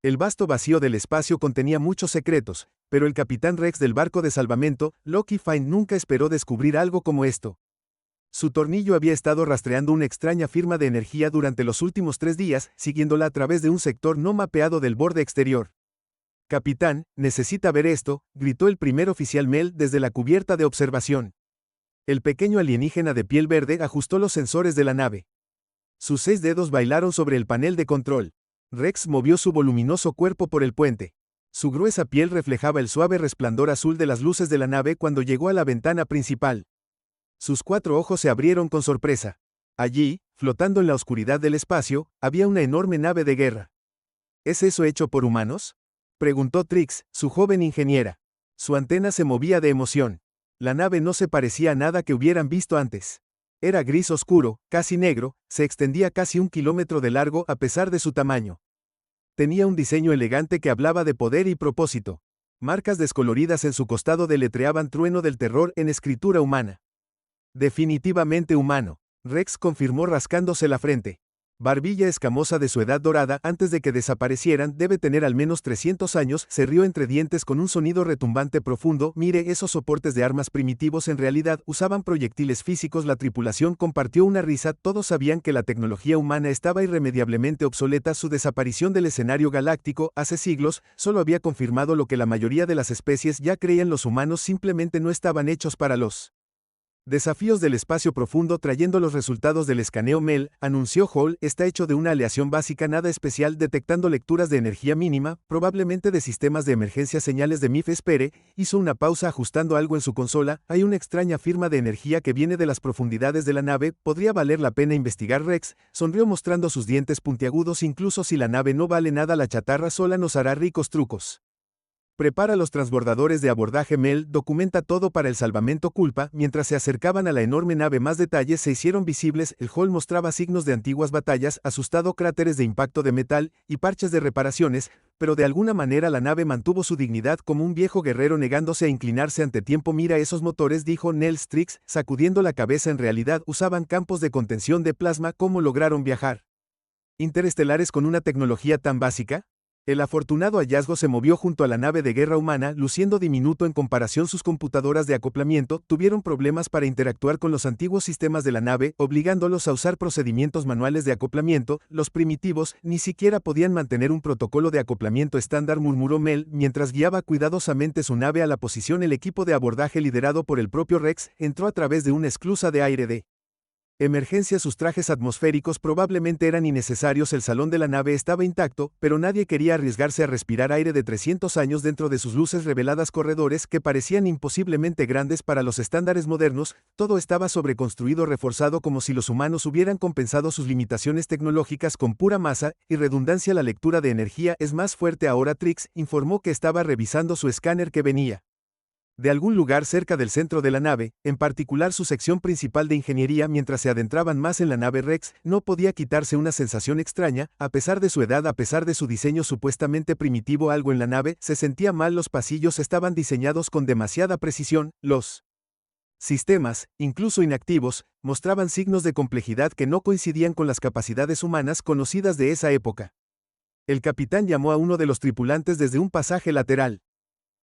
El vasto vacío del espacio contenía muchos secretos, pero el capitán Rex del barco de salvamento, Loki Fine, nunca esperó descubrir algo como esto. Su tornillo había estado rastreando una extraña firma de energía durante los últimos 3 días, siguiéndola a través de un sector no mapeado del borde exterior. Capitán, necesita ver esto, gritó el primer oficial Mel desde la cubierta de observación. El pequeño alienígena de piel verde ajustó los sensores de la nave. Sus 6 dedos bailaron sobre el panel de control. Rex movió su voluminoso cuerpo por el puente. Su gruesa piel reflejaba el suave resplandor azul de las luces de la nave cuando llegó a la ventana principal. Sus 4 ojos se abrieron con sorpresa. Allí, flotando en la oscuridad del espacio, había una enorme nave de guerra. ¿Es eso hecho por humanos?, preguntó Trix, su joven ingeniera. Su antena se movía de emoción. La nave no se parecía a nada que hubieran visto antes. Era gris oscuro, casi negro, se extendía casi 1 kilómetro de largo a pesar de su tamaño. Tenía un diseño elegante que hablaba de poder y propósito. Marcas descoloridas en su costado deletreaban trueno del terror en escritura humana. Definitivamente humano, Rex confirmó rascándose la frente. Barbilla escamosa de su edad dorada antes de que desaparecieran, debe tener al menos 300 años, se rió entre dientes con un sonido retumbante profundo. Mire, esos soportes de armas primitivos en realidad usaban proyectiles físicos. La tripulación compartió una risa, todos sabían que la tecnología humana estaba irremediablemente obsoleta. Su desaparición del escenario galáctico, hace siglos, solo había confirmado lo que la mayoría de las especies ya creían: los humanos simplemente no estaban hechos para los desafíos del espacio profundo. Trayendo los resultados del escaneo Mel, anunció Hall, está hecho de una aleación básica, nada especial, detectando lecturas de energía mínima, probablemente de sistemas de emergencia. Señales de MIF. Espere, hizo una pausa ajustando algo en su consola. Hay una extraña firma de energía que viene de las profundidades de la nave, podría valer la pena investigar. Rex sonrió mostrando sus dientes puntiagudos. Incluso si la nave no vale nada, la chatarra sola nos hará ricos trucos. Prepara los transbordadores de abordaje. Mel documenta todo para el salvamento. Culpa. Mientras se acercaban a la enorme nave, más detalles se hicieron visibles. El hall mostraba signos de antiguas batallas, asustado, cráteres de impacto de metal y parches de reparaciones, pero de alguna manera la nave mantuvo su dignidad como un viejo guerrero negándose a inclinarse ante tiempo. Mira esos motores, dijo Nels Strix, sacudiendo la cabeza. En realidad usaban campos de contención de plasma. ¿Cómo lograron viajar interestelares con una tecnología tan básica? El afortunado hallazgo se movió junto a la nave de guerra humana, luciendo diminuto en comparación. Sus computadoras de acoplamiento tuvieron problemas para interactuar con los antiguos sistemas de la nave, obligándolos a usar procedimientos manuales de acoplamiento. Los primitivos ni siquiera podían mantener un protocolo de acoplamiento estándar, murmuró Mel, mientras guiaba cuidadosamente su nave a la posición. El equipo de abordaje, liderado por el propio Rex, entró a través de una esclusa de aire de emergencia. Sus trajes atmosféricos probablemente eran innecesarios. El salón de la nave estaba intacto, pero nadie quería arriesgarse a respirar aire de 300 años dentro de sus luces reveladas, corredores que parecían imposiblemente grandes para los estándares modernos. Todo estaba sobreconstruido, reforzado, como si los humanos hubieran compensado sus limitaciones tecnológicas con pura masa y redundancia. La lectura de energía es más fuerte ahora. Trix informó que estaba revisando su escáner, que venía de algún lugar cerca del centro de la nave, en particular su sección principal de ingeniería. Mientras se adentraban más en la nave, Rex no podía quitarse una sensación extraña. A pesar de su edad, a pesar de su diseño supuestamente primitivo, algo en la nave se sentía mal. Los pasillos estaban diseñados con demasiada precisión. Los sistemas, incluso inactivos, mostraban signos de complejidad que no coincidían con las capacidades humanas conocidas de esa época. El capitán llamó a uno de los tripulantes desde un pasaje lateral.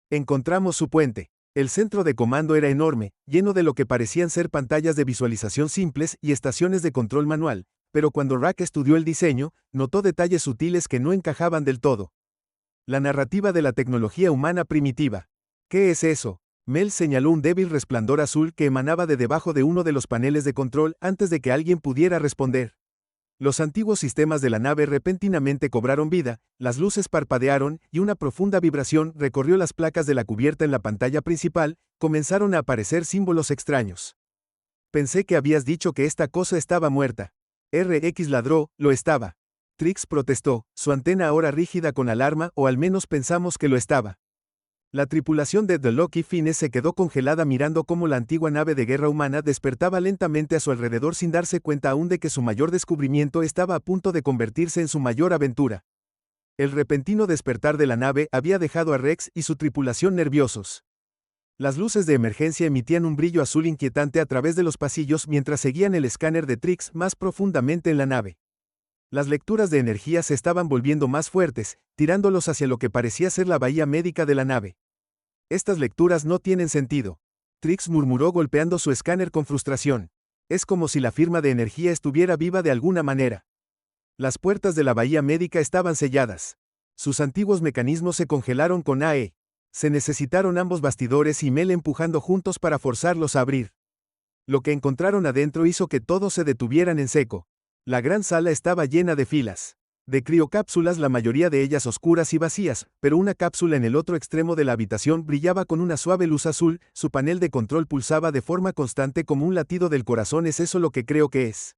Encontramos su puente. El centro de comando era enorme, lleno de lo que parecían ser pantallas de visualización simples y estaciones de control manual, pero cuando Rack estudió el diseño, notó detalles sutiles que no encajaban del todo. La narrativa de la tecnología humana primitiva. ¿Qué es eso? Mel señaló un débil resplandor azul que emanaba de debajo de uno de los paneles de control antes de que alguien pudiera responder. Los antiguos sistemas de la nave repentinamente cobraron vida, las luces parpadearon y una profunda vibración recorrió las placas de la cubierta. En la pantalla principal comenzaron a aparecer símbolos extraños. Pensé que habías dicho que esta cosa estaba muerta. RX ladró, lo estaba. Trix protestó, su antena ahora rígida con alarma, o al menos pensamos que lo estaba. La tripulación de The Loki Fine se quedó congelada mirando cómo la antigua nave de guerra humana despertaba lentamente a su alrededor, sin darse cuenta aún de que su mayor descubrimiento estaba a punto de convertirse en su mayor aventura. El repentino despertar de la nave había dejado a Rex y su tripulación nerviosos. Las luces de emergencia emitían un brillo azul inquietante a través de los pasillos mientras seguían el escáner de Trix más profundamente en la nave. Las lecturas de energía se estaban volviendo más fuertes, tirándolos hacia lo que parecía ser la bahía médica de la nave. Estas lecturas no tienen sentido. Trix murmuró golpeando su escáner con frustración. Es como si la firma de energía estuviera viva de alguna manera. Las puertas de la bahía médica estaban selladas. Sus antiguos mecanismos se congelaron con AE. Se necesitaron ambos bastidores y Mel empujando juntos para forzarlos a abrir. Lo que encontraron adentro hizo que todos se detuvieran en seco. La gran sala estaba llena de filas de criocápsulas, la mayoría de ellas oscuras y vacías, pero una cápsula en el otro extremo de la habitación brillaba con una suave luz azul, su panel de control pulsaba de forma constante como un latido del corazón. ¿Es eso lo que creo que es?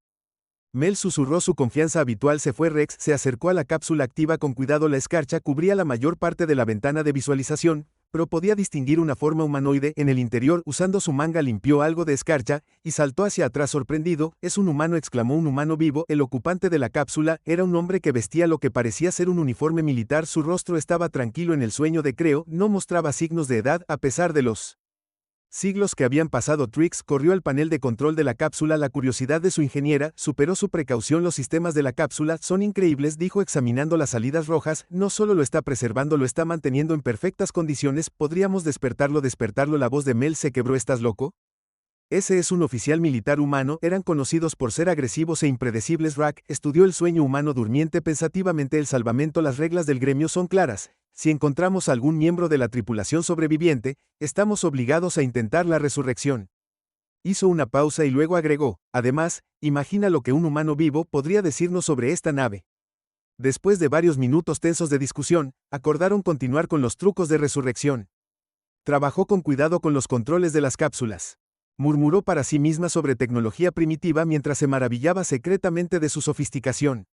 Mel susurró su confianza habitual. Se fue Rex, se acercó a la cápsula activa con cuidado. La escarcha cubría la mayor parte de la ventana de visualización, pero podía distinguir una forma humanoide en el interior. Usando su manga limpió algo de escarcha, y saltó hacia atrás sorprendido. «Es un humano», exclamó. «Un humano vivo». El ocupante de la cápsula era un hombre que vestía lo que parecía ser un uniforme militar. Su rostro estaba tranquilo en el sueño de Creo, no mostraba signos de edad a pesar de los siglos que habían pasado. Trix corrió al panel de control de la cápsula. La curiosidad de su ingeniera superó su precaución. «Los sistemas de la cápsula son increíbles», dijo examinando las salidas rojas. «No solo lo está preservando, lo está manteniendo en perfectas condiciones. ¿Podríamos despertarlo?» La voz de Mel se quebró. «¿Estás loco? Ese es un oficial militar humano. Eran conocidos por ser agresivos e impredecibles». Rack estudió el sueño humano durmiente pensativamente. «El salvamento, las reglas del gremio son claras. Si encontramos a algún miembro de la tripulación sobreviviente, estamos obligados a intentar la resurrección». Hizo una pausa y luego agregó: «Además, imagina lo que un humano vivo podría decirnos sobre esta nave». Después de varios minutos tensos de discusión, acordaron continuar con los trucos de resurrección. Trabajó con cuidado con los controles de las cápsulas. Murmuró para sí misma sobre tecnología primitiva mientras se maravillaba secretamente de su sofisticación.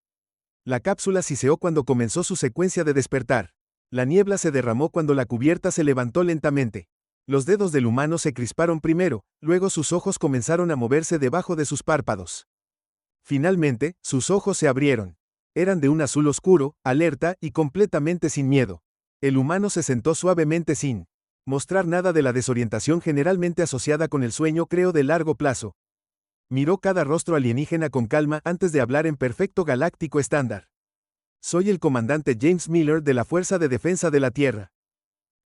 La cápsula siseó cuando comenzó su secuencia de despertar. La niebla se derramó cuando la cubierta se levantó lentamente. Los dedos del humano se crisparon primero, luego sus ojos comenzaron a moverse debajo de sus párpados. Finalmente, sus ojos se abrieron. Eran de un azul oscuro, alerta y completamente sin miedo. El humano se sentó suavemente sin mostrar nada de la desorientación generalmente asociada con el sueño Creo de largo plazo. Miró cada rostro alienígena con calma antes de hablar en perfecto galáctico estándar. «Soy el comandante James Miller de la Fuerza de Defensa de la Tierra.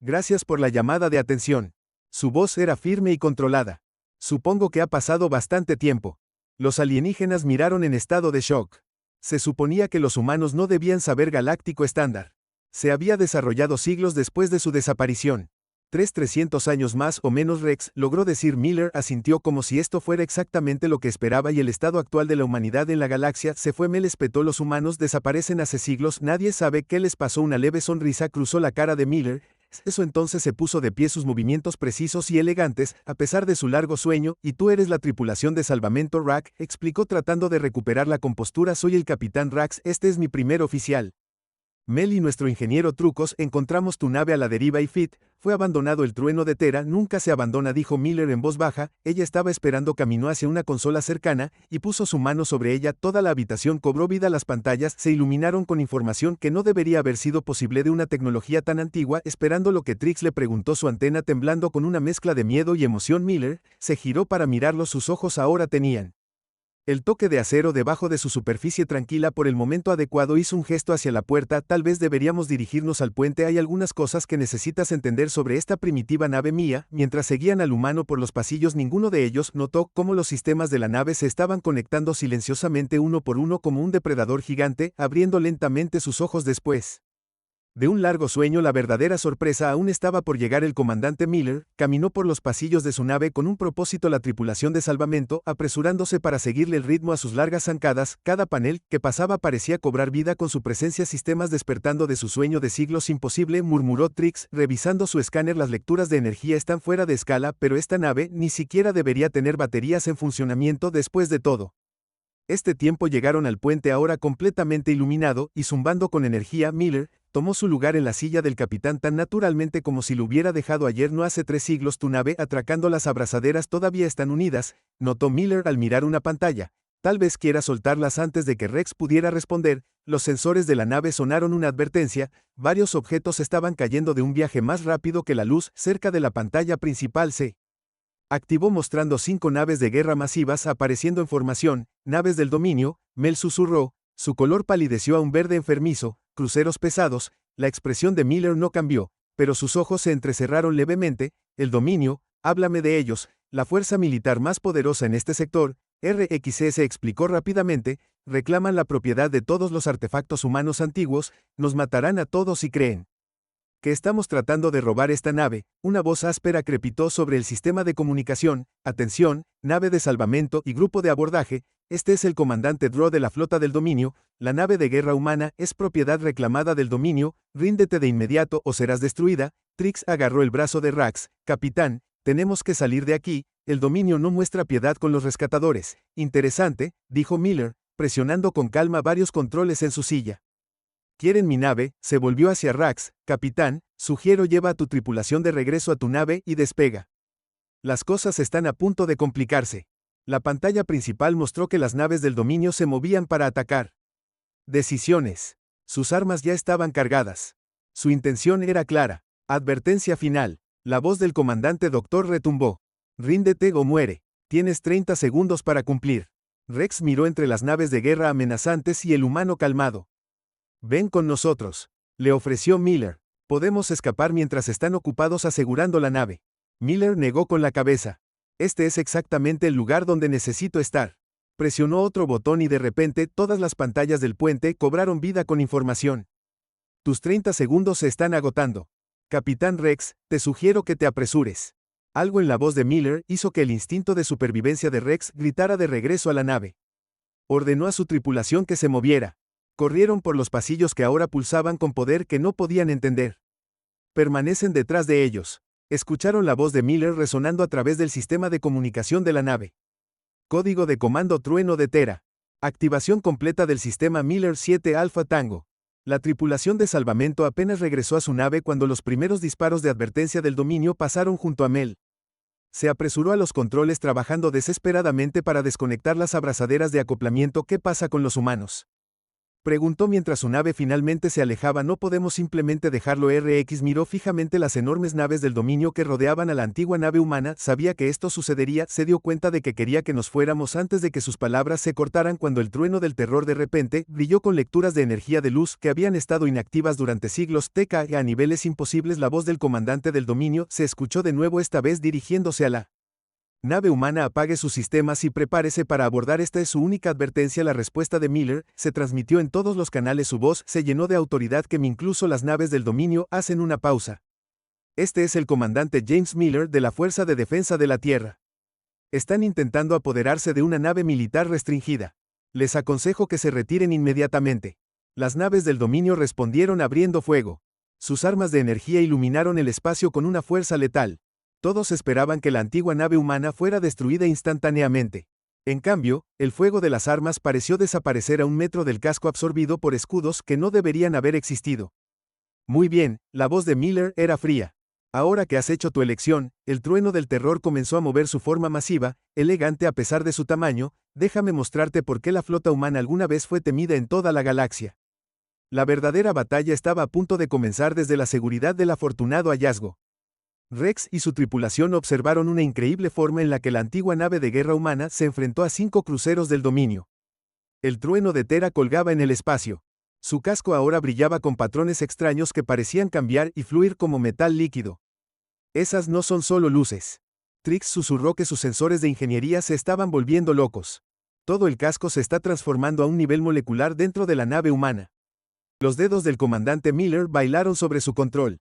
Gracias por la llamada de atención». Su voz era firme y controlada. «Supongo que ha pasado bastante tiempo». Los alienígenas miraron en estado de shock. Se suponía que los humanos no debían saber galáctico estándar. Se había desarrollado siglos después de su desaparición. 300 años más o menos. Rex, logró decir. Miller asintió como si esto fuera exactamente lo que esperaba. «Y el estado actual de la humanidad en la galaxia se fue». Mel espetó. «Los humanos desaparecen hace siglos. Nadie sabe qué les pasó». Una leve sonrisa cruzó la cara de Miller. «Eso». Entonces se puso de pie, sus movimientos precisos y elegantes, a pesar de su largo sueño. «Y tú eres la tripulación de salvamento». Rack explicó tratando de recuperar la compostura. «Soy el capitán Rax. Este es mi primer oficial. Mel y nuestro ingeniero Trucos, encontramos tu nave a la deriva y Fit, fue abandonado». «El trueno de Tera nunca se abandona», dijo Miller en voz baja. Ella estaba esperando. Caminó hacia una consola cercana, y puso su mano sobre ella. Toda la habitación cobró vida. Las pantallas se iluminaron con información que no debería haber sido posible de una tecnología tan antigua. «Esperando lo que Trix le preguntó». Su antena temblando con una mezcla de miedo y emoción. Miller se giró para mirarlo. Sus ojos ahora tenían el toque de acero debajo de su superficie tranquila. «Por el momento adecuado». Hizo un gesto hacia la puerta. «Tal vez deberíamos dirigirnos al puente. Hay algunas cosas que necesitas entender sobre esta primitiva nave mía». Mientras seguían al humano por los pasillos, ninguno de ellos notó cómo los sistemas de la nave se estaban conectando silenciosamente uno por uno como un depredador gigante, abriendo lentamente sus ojos después de un largo sueño. La verdadera sorpresa aún estaba por llegar. El comandante Miller caminó por los pasillos de su nave con un propósito. La tripulación de salvamento, apresurándose para seguirle el ritmo a sus largas zancadas. Cada panel que pasaba parecía cobrar vida con su presencia. «Sistemas despertando de su sueño de siglos». «Imposible», murmuró Trix, revisando su escáner. «Las lecturas de energía están fuera de escala, pero esta nave ni siquiera debería tener baterías en funcionamiento después de todo este tiempo». Llegaron al puente ahora completamente iluminado y zumbando con energía. Miller tomó su lugar en la silla del capitán tan naturalmente como si lo hubiera dejado ayer. «No hace 3 siglos tu nave atracando. Las abrazaderas todavía están unidas», notó Miller al mirar una pantalla. «Tal vez quiera soltarlas». Antes de que Rex pudiera responder, los sensores de la nave sonaron una advertencia. Varios objetos estaban cayendo de un viaje más rápido que la luz. Cerca de la pantalla principal se activó mostrando 5 naves de guerra masivas apareciendo en formación. «Naves del dominio», Mel susurró. Su color palideció a un verde enfermizo, cruceros pesados, la expresión de Miller no cambió, pero sus ojos se entrecerraron levemente. El dominio, háblame de ellos, la fuerza militar más poderosa en este sector, RXS explicó rápidamente, reclaman la propiedad de todos los artefactos humanos antiguos, nos matarán a todos si creen que estamos tratando de robar esta nave. Una voz áspera crepitó sobre el sistema de comunicación. Atención, nave de salvamento y grupo de abordaje, este es el comandante Dro de la flota del dominio, la nave de guerra humana es propiedad reclamada del dominio, ríndete de inmediato o serás destruida. Trix agarró el brazo de Rax. Capitán, tenemos que salir de aquí, el dominio no muestra piedad con los rescatadores. Interesante, dijo Miller, presionando con calma varios controles en su silla. ¿Quieren mi nave? Se volvió hacia Rax. Capitán, sugiero lleva a tu tripulación de regreso a tu nave y despega. Las cosas están a punto de complicarse. La pantalla principal mostró que las naves del dominio se movían para atacar. Decisiones. Sus armas ya estaban cargadas. Su intención era clara. Advertencia final. La voz del comandante Doctor retumbó. Ríndete o muere. Tienes 30 segundos para cumplir. Rex miró entre las naves de guerra amenazantes y el humano calmado. Ven con nosotros, le ofreció Miller. Podemos escapar mientras están ocupados asegurando la nave. Miller negó con la cabeza. Este es exactamente el lugar donde necesito estar. Presionó otro botón y de repente todas las pantallas del puente cobraron vida con información. Tus 30 segundos se están agotando. Capitán Rex, te sugiero que te apresures. Algo en la voz de Miller hizo que el instinto de supervivencia de Rex gritara de regreso a la nave. Ordenó a su tripulación que se moviera. Corrieron por los pasillos que ahora pulsaban con poder que no podían entender. Permanecen detrás de ellos. Escucharon la voz de Miller resonando a través del sistema de comunicación de la nave. Código de comando Trueno de Tera. Activación completa del sistema Miller 7 Alpha Tango. La tripulación de salvamento apenas regresó a su nave cuando los primeros disparos de advertencia del dominio pasaron junto a Mel. Se apresuró a los controles trabajando desesperadamente para desconectar las abrazaderas de acoplamiento. ¿Qué pasa con los humanos?, preguntó mientras su nave finalmente se alejaba. No podemos simplemente dejarlo. RX miró fijamente las enormes naves del dominio que rodeaban a la antigua nave humana. Sabía que esto sucedería. Se dio cuenta de que quería que nos fuéramos antes de que sus palabras se cortaran cuando el trueno del terror de repente brilló con lecturas de energía de luz que habían estado inactivas durante siglos. TK a niveles imposibles. La voz del comandante del dominio se escuchó de nuevo, esta vez dirigiéndose a la nave humana. Apague sus sistemas y prepárese para abordar. Esta es su única advertencia. La respuesta de Miller se transmitió en todos los canales. Su voz se llenó de autoridad que incluso las naves del dominio hacen una pausa. Este es el comandante James Miller de la Fuerza de Defensa de la Tierra. Están intentando apoderarse de una nave militar restringida. Les aconsejo que se retiren inmediatamente. Las naves del dominio respondieron abriendo fuego. Sus armas de energía iluminaron el espacio con una fuerza letal. Todos esperaban que la antigua nave humana fuera destruida instantáneamente. En cambio, el fuego de las armas pareció desaparecer a 1 metro del casco, absorbido por escudos que no deberían haber existido. Muy bien, la voz de Miller era fría. Ahora que has hecho tu elección, el trueno del terror comenzó a mover su forma masiva, elegante a pesar de su tamaño. Déjame mostrarte por qué la flota humana alguna vez fue temida en toda la galaxia. La verdadera batalla estaba a punto de comenzar desde la seguridad del afortunado hallazgo. Rex y su tripulación observaron una increíble forma en la que la antigua nave de guerra humana se enfrentó a 5 cruceros del dominio. El trueno de Tera colgaba en el espacio. Su casco ahora brillaba con patrones extraños que parecían cambiar y fluir como metal líquido. Esas no son solo luces. Trix susurró que sus sensores de ingeniería se estaban volviendo locos. Todo el casco se está transformando a un nivel molecular dentro de la nave humana. Los dedos del comandante Miller bailaron sobre su control.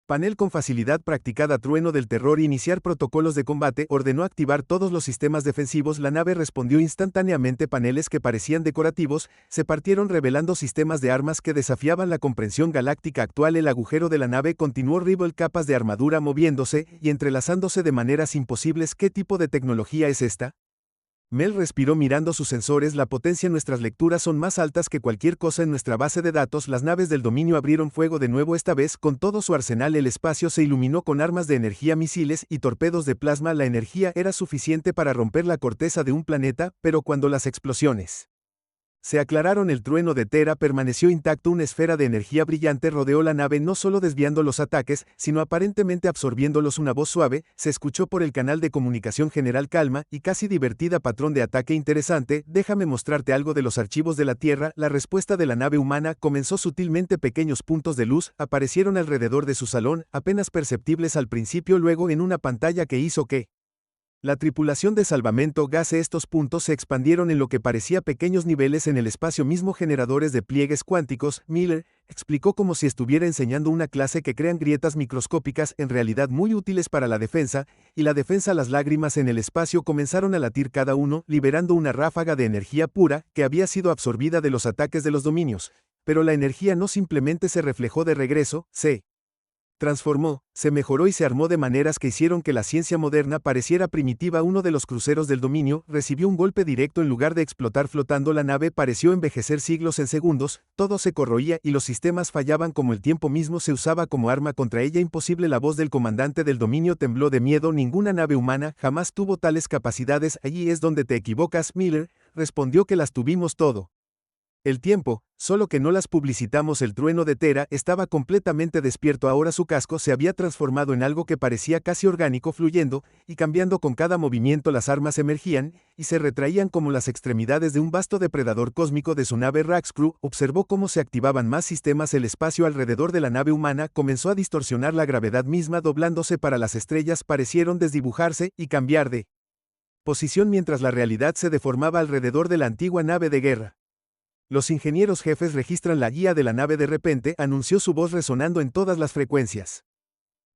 Panel con facilidad practicada. Trueno del terror. Iniciar protocolos de combate. Ordenó activar todos los sistemas defensivos. La nave respondió instantáneamente. Paneles que parecían decorativos se partieron revelando sistemas de armas que desafiaban la comprensión galáctica actual. El agujero de la nave continuó. Rebel, capas de armadura moviéndose y entrelazándose de maneras imposibles. ¿Qué tipo de tecnología es esta? Mel respiró mirando sus sensores. La potencia en nuestras lecturas son más altas que cualquier cosa en nuestra base de datos. Las naves del dominio abrieron fuego de nuevo, esta vez con todo su arsenal. El espacio se iluminó con armas de energía, misiles y torpedos de plasma. La energía era suficiente para romper la corteza de un planeta, pero cuando las explosiones Se aclararon. El trueno de Tera permaneció intacto. Una esfera de energía brillante rodeó la nave, no solo desviando los ataques, sino aparentemente absorbiéndolos. Una voz suave se escuchó por el canal de comunicación general, calma y casi divertida. Patrón de ataque interesante, déjame mostrarte algo de los archivos de la Tierra. La respuesta de la nave humana comenzó sutilmente. Pequeños puntos de luz aparecieron alrededor de su salón, apenas perceptibles al principio, luego en una pantalla que hizo que la tripulación de salvamento gase. Estos puntos se expandieron en lo que parecía pequeños niveles en el espacio mismo, generadores de pliegues cuánticos. Miller explicó como si estuviera enseñando una clase que crean grietas microscópicas, en realidad muy útiles para la defensa, y la defensa. Las lágrimas en el espacio comenzaron a latir cada uno, liberando una ráfaga de energía pura que había sido absorbida de los ataques de los dominios. Pero la energía no simplemente se reflejó de regreso, se transformó, se mejoró y se armó de maneras que hicieron que la ciencia moderna pareciera primitiva. Uno de los cruceros del dominio recibió un golpe directo. En lugar de explotar flotando, la nave pareció envejecer siglos. En segundos, todo se corroía y los sistemas fallaban como el tiempo mismo se usaba como arma contra ella. Imposible. La voz del comandante del dominio tembló de miedo. Ninguna nave humana jamás tuvo tales capacidades. Allí es donde te equivocas, Miller, respondió. Que las tuvimos todo el tiempo, solo que no las publicitamos. El trueno de Tera estaba completamente despierto ahora. Su casco se había transformado en algo que parecía casi orgánico, fluyendo y cambiando con cada movimiento. Las armas emergían y se retraían como las extremidades de un vasto depredador cósmico de su nave. Raxcrew observó cómo se activaban más sistemas. El espacio alrededor de la nave humana comenzó a distorsionar, la gravedad misma doblándose para las estrellas parecieron desdibujarse y cambiar de posición mientras la realidad se deformaba alrededor de la antigua nave de guerra. Los ingenieros jefes registran la guía de la nave. De repente, anunció su voz resonando en todas las frecuencias.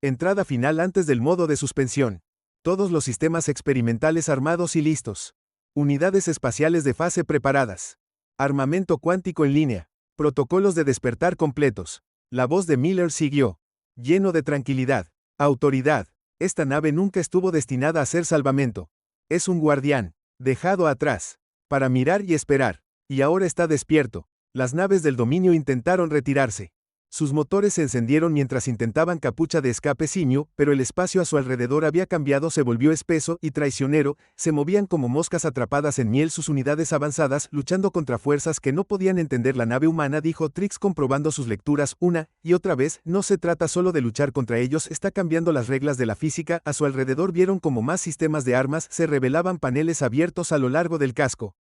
Entrada final antes del modo de suspensión. Todos los sistemas experimentales armados y listos. Unidades espaciales de fase preparadas. Armamento cuántico en línea. Protocolos de despertar completos. La voz de Miller siguió, lleno de tranquilidad. Autoridad. Esta nave nunca estuvo destinada a ser salvamento. Es un guardián, dejado atrás, para mirar y esperar. Y ahora está despierto. Las naves del dominio intentaron retirarse. Sus motores se encendieron mientras intentaban capucha de escape simio, pero el espacio a su alrededor había cambiado. Se volvió espeso y traicionero. Se movían como moscas atrapadas en miel. Sus unidades avanzadas, luchando contra fuerzas que no podían entender. La nave humana, dijo Trix comprobando sus lecturas una y otra vez, no se trata solo de luchar contra ellos, está cambiando las reglas de la física. A su alrededor vieron como más sistemas de armas se revelaban, paneles abiertos a lo largo del casco,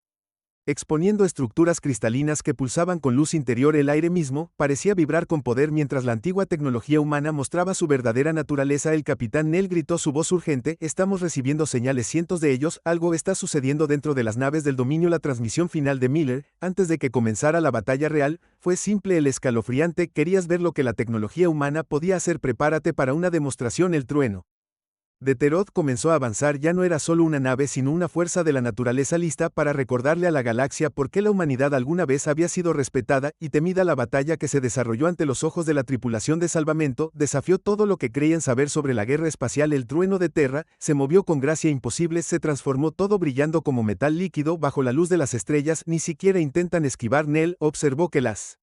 exponiendo estructuras cristalinas que pulsaban con luz interior. El aire mismo parecía vibrar con poder mientras la antigua tecnología humana mostraba su verdadera naturaleza. El capitán Nell gritó, su voz urgente, estamos recibiendo señales, cientos de ellos, algo está sucediendo dentro de las naves del dominio. La transmisión final de Miller, antes de que comenzara la batalla real, fue simple, el escalofriante, querías ver lo que la tecnología humana podía hacer, prepárate para una demostración. El trueno de Teroth comenzó a avanzar. Ya no era solo una nave, sino una fuerza de la naturaleza lista para recordarle a la galaxia por qué la humanidad alguna vez había sido respetada y temida. La batalla que se desarrolló ante los ojos de la tripulación de salvamento desafió todo lo que creían saber sobre la guerra espacial. El trueno de Terra se movió con gracia imposible, se transformó todo brillando como metal líquido bajo la luz de las estrellas. Ni siquiera intentan esquivar. Nell observó que las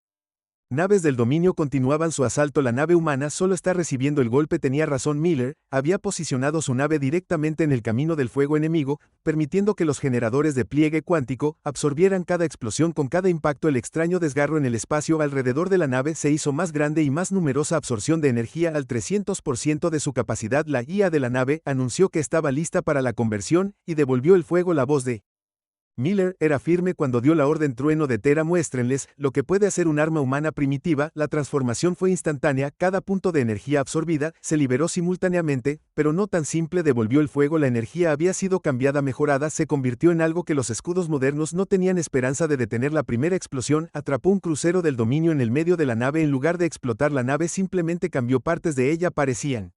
naves del dominio continuaban su asalto. La nave humana solo está recibiendo el golpe. Tenía razón Miller, había posicionado su nave directamente en el camino del fuego enemigo, permitiendo que los generadores de pliegue cuántico absorbieran cada explosión. Con cada impacto, el extraño desgarro en el espacio alrededor de la nave se hizo más grande y más numerosa. Absorción de energía al 300% de su capacidad. La guía de la nave anunció que estaba lista para la conversión y devolvió el fuego. La voz de Miller era firme cuando dio la orden. Trueno de Tera, muéstrenles lo que puede hacer un arma humana primitiva. La transformación fue instantánea, cada punto de energía absorbida se liberó simultáneamente, pero no tan simple. Devolvió el fuego. La energía había sido cambiada, mejorada, se convirtió en algo que los escudos modernos no tenían esperanza de detener. La primera explosión atrapó un crucero del dominio en el medio de la nave. En lugar de explotar, la nave simplemente cambió, partes de ella parecían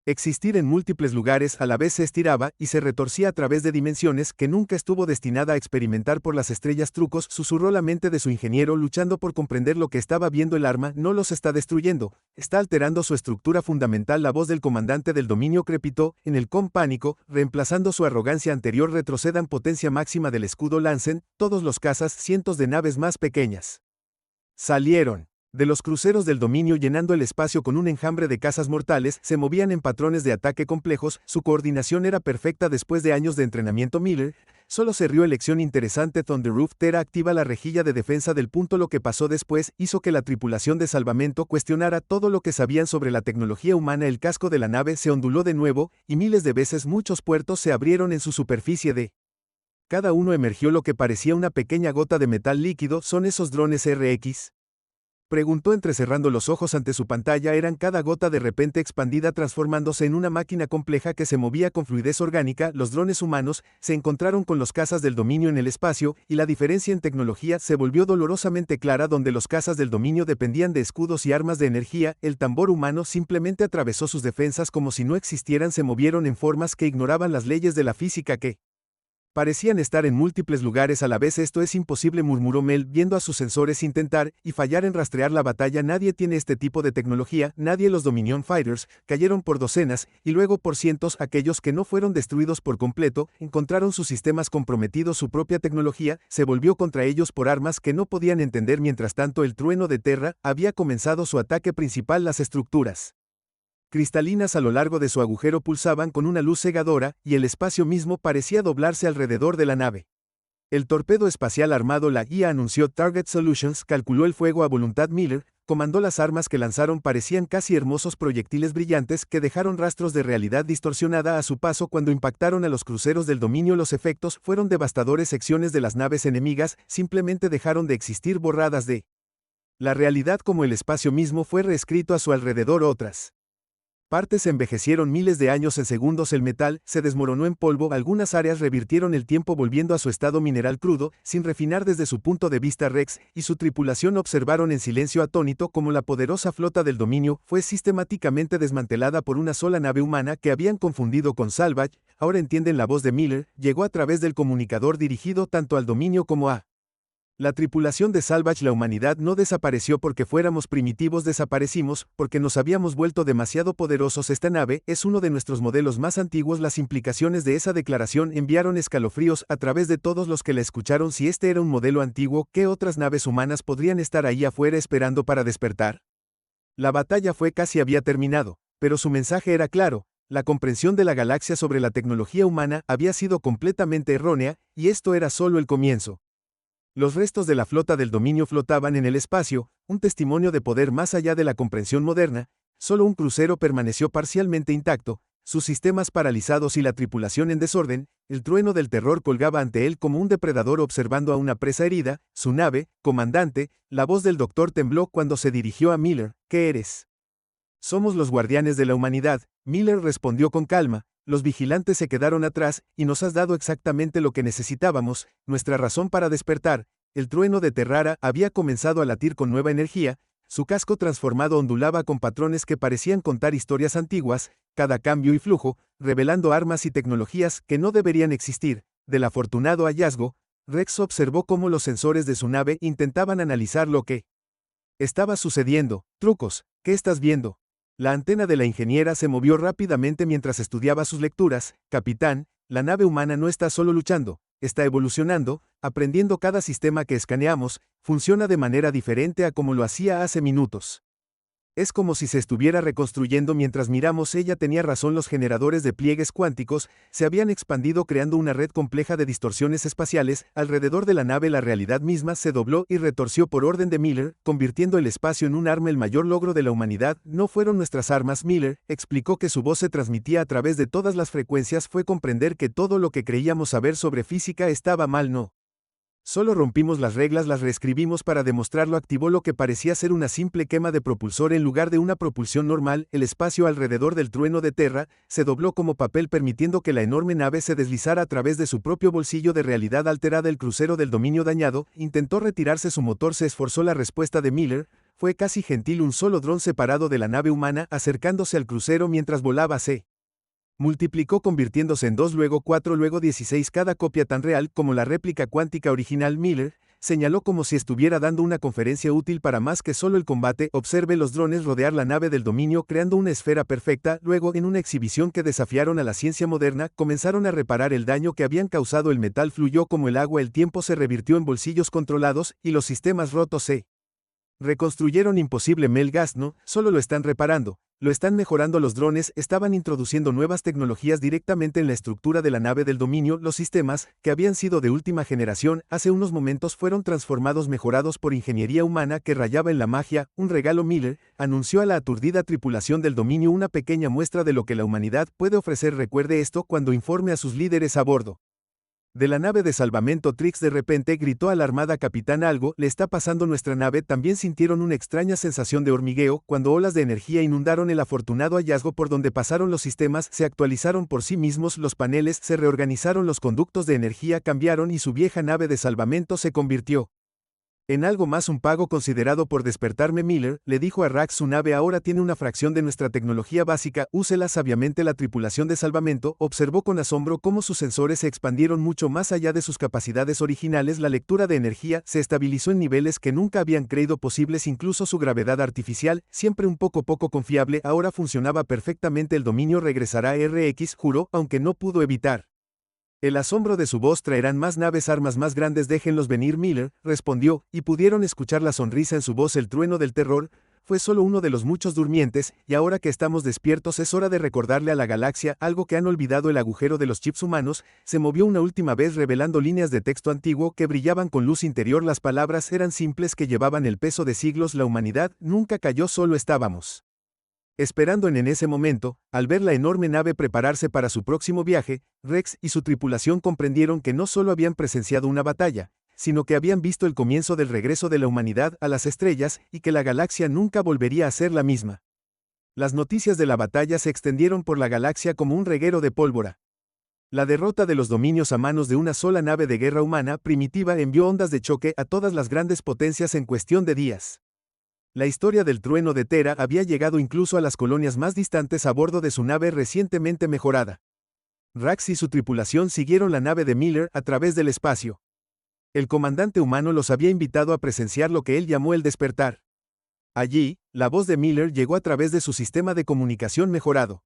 existir en múltiples lugares a la vez. Se estiraba y se retorcía a través de dimensiones que nunca estuvo destinada a experimentar. Por las estrellas, trucos, susurró la mente de su ingeniero, luchando por comprender lo que estaba viendo. El arma no los está destruyendo, está alterando su estructura fundamental. La voz del comandante del dominio crepitó en el pánico, reemplazando su arrogancia anterior. Retrocedan, potencia máxima del escudo, lancen todos los cazas. Cientos de naves más pequeñas salieron De los cruceros del dominio llenando el espacio con un enjambre de cazas mortales, se movían en patrones de ataque complejos, su coordinación era perfecta después de años de entrenamiento Miller. Solo se rió elección interesante Thunder Roof Terra activa la rejilla de defensa del punto. Lo que pasó después hizo que la tripulación de salvamento cuestionara todo lo que sabían sobre la tecnología humana. El casco de la nave se onduló de nuevo, y miles de veces muchos puertos se abrieron en su superficie de cada uno emergió lo que parecía una pequeña gota de metal líquido. ¿Son esos drones RX? Preguntó entrecerrando los ojos ante su pantalla. Eran cada gota de repente expandida transformándose en una máquina compleja que se movía con fluidez orgánica. Los drones humanos se encontraron con los cazas del dominio en el espacio, y la diferencia en tecnología se volvió dolorosamente clara. Donde los cazas del dominio dependían de escudos y armas de energía, el tambor humano simplemente atravesó sus defensas como si no existieran. Se movieron en formas que ignoraban las leyes de la física que parecían estar en múltiples lugares a la vez. Esto es imposible, murmuró Mel, viendo a sus sensores intentar y fallar en rastrear la batalla. Nadie tiene este tipo de tecnología, nadie. Los Dominion Fighters cayeron por docenas, y luego por cientos. Aquellos que no fueron destruidos por completo, encontraron sus sistemas comprometidos. Su propia tecnología se volvió contra ellos por armas que no podían entender. Mientras tanto, el trueno de Terra había comenzado su ataque principal. Las estructuras cristalinas a lo largo de su agujero pulsaban con una luz cegadora, y el espacio mismo parecía doblarse alrededor de la nave. El torpedo espacial armado, la IA anunció. Target Solutions calculó el fuego a voluntad. Miller comandó las armas que lanzaron. Parecían casi hermosos proyectiles brillantes que dejaron rastros de realidad distorsionada a su paso cuando impactaron a los cruceros del dominio. Los efectos fueron devastadores. Secciones de las naves enemigas simplemente dejaron de existir, borradas de la realidad como el espacio mismo fue reescrito a su alrededor. Otras partes envejecieron miles de años. En segundos el metal se desmoronó en polvo. Algunas áreas revirtieron el tiempo volviendo a su estado mineral crudo, sin refinar. Desde su punto de vista, Rex y su tripulación observaron en silencio atónito cómo la poderosa flota del dominio fue sistemáticamente desmantelada por una sola nave humana que habían confundido con Salvage. Ahora entienden. La voz de Miller llegó a través del comunicador dirigido tanto al dominio como a la tripulación de Salvage. La humanidad no desapareció porque fuéramos primitivos, desaparecimos porque nos habíamos vuelto demasiado poderosos. Esta nave es uno de nuestros modelos más antiguos. Las implicaciones de esa declaración enviaron escalofríos a través de todos los que la escucharon. Si este era un modelo antiguo, ¿qué otras naves humanas podrían estar ahí afuera esperando para despertar? La batalla había terminado, pero su mensaje era claro. La comprensión de la galaxia sobre la tecnología humana había sido completamente errónea, y esto era solo el comienzo. Los restos de la flota del dominio flotaban en el espacio, un testimonio de poder más allá de la comprensión moderna. Solo un crucero permaneció parcialmente intacto, sus sistemas paralizados y la tripulación en desorden. El trueno del terror colgaba ante él como un depredador observando a una presa herida. Su nave, comandante. La voz del doctor tembló cuando se dirigió a Miller. ¿Qué eres? Somos los guardianes de la humanidad. Miller respondió con calma. Los vigilantes se quedaron atrás, y nos has dado exactamente lo que necesitábamos, nuestra razón para despertar. El trueno de Terrara había comenzado a latir con nueva energía. Su casco transformado ondulaba con patrones que parecían contar historias antiguas, cada cambio y flujo, revelando armas y tecnologías que no deberían existir. Del afortunado hallazgo, Rex observó cómo los sensores de su nave intentaban analizar lo que estaba sucediendo. Trucos, ¿qué estás viendo? La antena de la ingeniera se movió rápidamente mientras estudiaba sus lecturas. Capitán, la nave humana no está solo luchando, está evolucionando, aprendiendo. Cada sistema que escaneamos funciona de manera diferente a como lo hacía hace minutos. Es como si se estuviera reconstruyendo mientras miramos. Ella tenía razón. Los generadores de pliegues cuánticos se habían expandido creando una red compleja de distorsiones espaciales alrededor de la nave. La realidad misma se dobló y retorció por orden de Miller, convirtiendo el espacio en un arma. El mayor logro de la humanidad no fueron nuestras armas. Miller explicó que su voz se transmitía a través de todas las frecuencias. Fue comprender que todo lo que creíamos saber sobre física estaba mal. No solo rompimos las reglas, las reescribimos para demostrarlo. Activó lo que parecía ser una simple quema de propulsor en lugar de una propulsión normal. El espacio alrededor del trueno de Terra se dobló como papel, permitiendo que la enorme nave se deslizara a través de su propio bolsillo de realidad alterada. El crucero del dominio dañado intentó retirarse. Su motor se esforzó. La respuesta de Miller fue casi gentil. Un solo dron separado de la nave humana acercándose al crucero mientras volaba se multiplicó convirtiéndose en 2, luego 4, luego 16, cada copia tan real como la réplica cuántica original. Miller señaló como si estuviera dando una conferencia útil para más que solo el combate. Observe los drones rodear la nave del dominio creando una esfera perfecta. Luego, en una exhibición que desafiaron a la ciencia moderna, comenzaron a reparar el daño que habían causado. El metal fluyó como el agua. El tiempo se revirtió en bolsillos controlados, y los sistemas rotos se Reconstruyeron imposible Mel Gas, no, solo lo están reparando, lo están mejorando los drones, estaban introduciendo nuevas tecnologías directamente en la estructura de la nave del dominio, los sistemas, que habían sido de última generación, hace unos momentos fueron transformados mejorados por ingeniería humana que rayaba en la magia, un regalo Miller, anunció a la aturdida tripulación del dominio una pequeña muestra de lo que la humanidad puede ofrecer. Recuerde esto cuando informe a sus líderes a bordo. De la nave de salvamento Trix de repente gritó alarmada capitán algo le está pasando nuestra nave también sintieron una extraña sensación de hormigueo cuando olas de energía inundaron el afortunado hallazgo por donde pasaron los sistemas se actualizaron por sí mismos los paneles se reorganizaron los conductos de energía cambiaron y su vieja nave de salvamento se convirtió en algo más un pago considerado por despertarme Miller, le dijo a Rax su nave ahora tiene una fracción de nuestra tecnología básica, úsela sabiamente la tripulación de salvamento, observó con asombro cómo sus sensores se expandieron mucho más allá de sus capacidades originales la lectura de energía se estabilizó en niveles que nunca habían creído posibles incluso su gravedad artificial, siempre un poco confiable ahora funcionaba perfectamente el dominio regresará a RX, juró, aunque no pudo evitar. El asombro de su voz traerán más naves armas más grandes déjenlos venir Miller, respondió, y pudieron escuchar la sonrisa en su voz el trueno del terror, fue solo uno de los muchos durmientes, y ahora que estamos despiertos es hora de recordarle a la galaxia algo que han olvidado el agujero de los chips humanos, se movió una última vez revelando líneas de texto antiguo que brillaban con luz interior las palabras eran simples que llevaban el peso de siglos la humanidad nunca cayó solo estábamos. Esperando en ese momento, al ver la enorme nave prepararse para su próximo viaje, Rex y su tripulación comprendieron que no solo habían presenciado una batalla, sino que habían visto el comienzo del regreso de la humanidad a las estrellas y que la galaxia nunca volvería a ser la misma. Las noticias de la batalla se extendieron por la galaxia como un reguero de pólvora. La derrota de los dominios a manos de una sola nave de guerra humana primitiva envió ondas de choque a todas las grandes potencias en cuestión de días. La historia del trueno de Tera había llegado incluso a las colonias más distantes a bordo de su nave recientemente mejorada. Rax y su tripulación siguieron la nave de Miller a través del espacio. El comandante humano los había invitado a presenciar lo que él llamó el despertar. Allí, la voz de Miller llegó a través de su sistema de comunicación mejorado.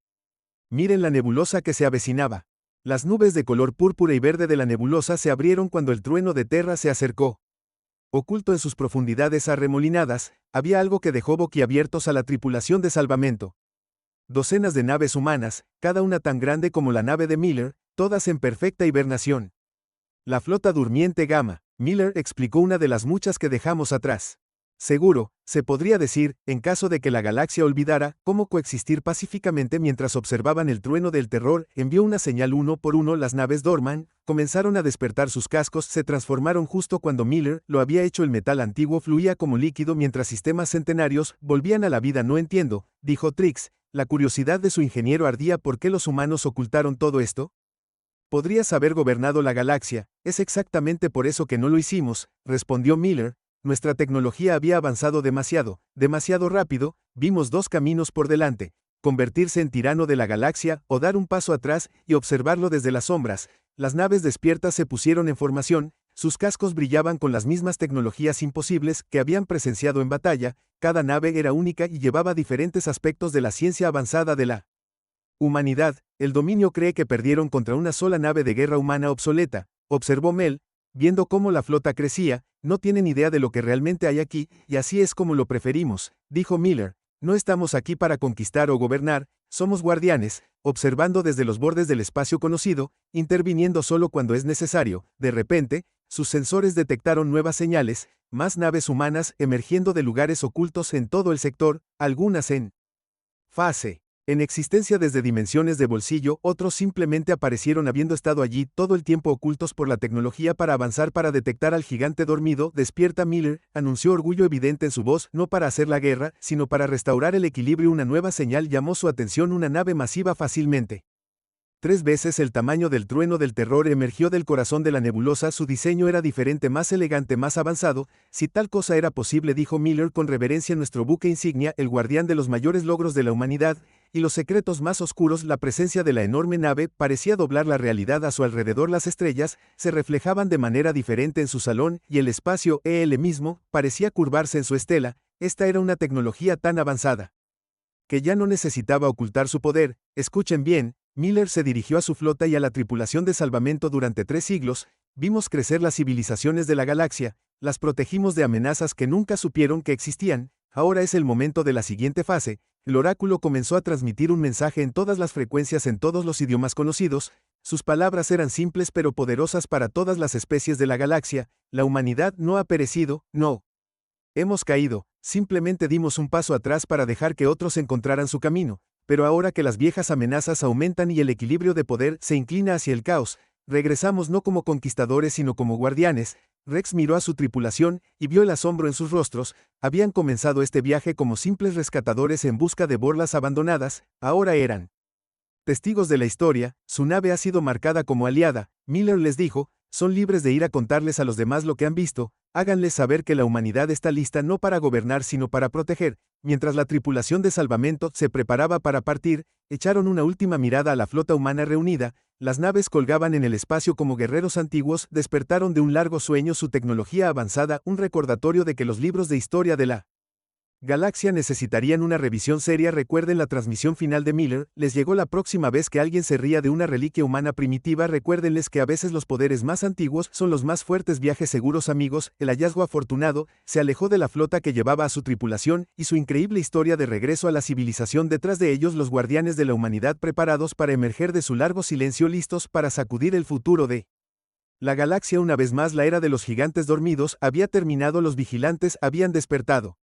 Miren la nebulosa que se avecinaba. Las nubes de color púrpura y verde de la nebulosa se abrieron cuando el trueno de Terra se acercó. Oculto en sus profundidades arremolinadas, había algo que dejó boquiabiertos a la tripulación de salvamento. Docenas de naves humanas, cada una tan grande como la nave de Miller, todas en perfecta hibernación. La flota durmiente Gamma, Miller explicó una de las muchas que dejamos atrás. Seguro, se podría decir, en caso de que la galaxia olvidara cómo coexistir pacíficamente mientras observaban el trueno del terror, envió una señal uno por uno las naves Dorman, comenzaron a despertar sus cascos, se transformaron justo cuando Miller lo había hecho el metal antiguo fluía como líquido mientras sistemas centenarios volvían a la vida no entiendo, dijo Trix, la curiosidad de su ingeniero ardía ¿por qué los humanos ocultaron todo esto? Podrías haber gobernado la galaxia, es exactamente por eso que no lo hicimos, respondió Miller. Nuestra tecnología había avanzado demasiado rápido, vimos dos caminos por delante, convertirse en tirano de la galaxia o dar un paso atrás y observarlo desde las sombras. Las naves despiertas se pusieron en formación, sus cascos brillaban con las mismas tecnologías imposibles que habían presenciado en batalla, cada nave era única y llevaba diferentes aspectos de la ciencia avanzada de la humanidad. El dominio cree que perdieron contra una sola nave de guerra humana obsoleta, observó Mel, viendo cómo la flota crecía, no tienen idea de lo que realmente hay aquí, y así es como lo preferimos, dijo Miller, no estamos aquí para conquistar o gobernar, somos guardianes, observando desde los bordes del espacio conocido, interviniendo solo cuando es necesario, de repente, sus sensores detectaron nuevas señales, más naves humanas emergiendo de lugares ocultos en todo el sector, algunas en fase. En existencia desde dimensiones de bolsillo, otros simplemente aparecieron habiendo estado allí todo el tiempo ocultos por la tecnología para avanzar para detectar al gigante dormido, despierta Miller, anunció orgullo evidente en su voz, no para hacer la guerra, sino para restaurar el equilibrio una nueva señal llamó su atención una nave masiva fácilmente. 3 veces el tamaño del trueno del terror emergió del corazón de la nebulosa, su diseño era diferente, más elegante, más avanzado, si tal cosa era posible dijo Miller con reverencia nuestro buque insignia, el guardián de los mayores logros de la humanidad, y los secretos más oscuros la presencia de la enorme nave parecía doblar la realidad a su alrededor las estrellas, se reflejaban de manera diferente en su salón y el espacio él mismo parecía curvarse en su estela, esta era una tecnología tan avanzada que ya no necesitaba ocultar su poder, escuchen bien, Miller se dirigió a su flota y a la tripulación de salvamento durante 3 siglos, vimos crecer las civilizaciones de la galaxia, Las protegimos de amenazas que nunca supieron que existían. Ahora es el momento de la siguiente fase. El oráculo comenzó a transmitir un mensaje en todas las frecuencias en todos los idiomas conocidos. Sus palabras eran simples pero poderosas para todas las especies de la galaxia. La humanidad no ha perecido, no. Hemos caído, simplemente dimos un paso atrás para dejar que otros encontraran su camino. Pero ahora que las viejas amenazas aumentan y el equilibrio de poder se inclina hacia el caos, regresamos no como conquistadores sino como guardianes. Rex miró a su tripulación y vio el asombro en sus rostros. Habían comenzado este viaje como simples rescatadores en busca de borlas abandonadas, ahora eran testigos de la historia. Su nave ha sido marcada como aliada. Miller les dijo, son libres de ir a contarles a los demás lo que han visto, háganles saber que la humanidad está lista no para gobernar sino para proteger. Mientras la tripulación de salvamento se preparaba para partir, echaron una última mirada a la flota humana reunida. Las naves colgaban en el espacio como guerreros antiguos, despertaron de un largo sueño su tecnología avanzada, un recordatorio de que los libros de historia de la Galaxia necesitarían una revisión seria. Recuerden la transmisión final de Miller, les llegó la próxima vez que alguien se ría de una reliquia humana primitiva. Recuérdenles que a veces los poderes más antiguos son los más fuertes. Viajes seguros amigos, el hallazgo afortunado, se alejó de la flota que llevaba a su tripulación, y su increíble historia de regreso a la civilización detrás de ellos los guardianes de la humanidad preparados para emerger de su largo silencio listos para sacudir el futuro de la galaxia. Una vez más la era de los gigantes dormidos había terminado, los vigilantes habían despertado.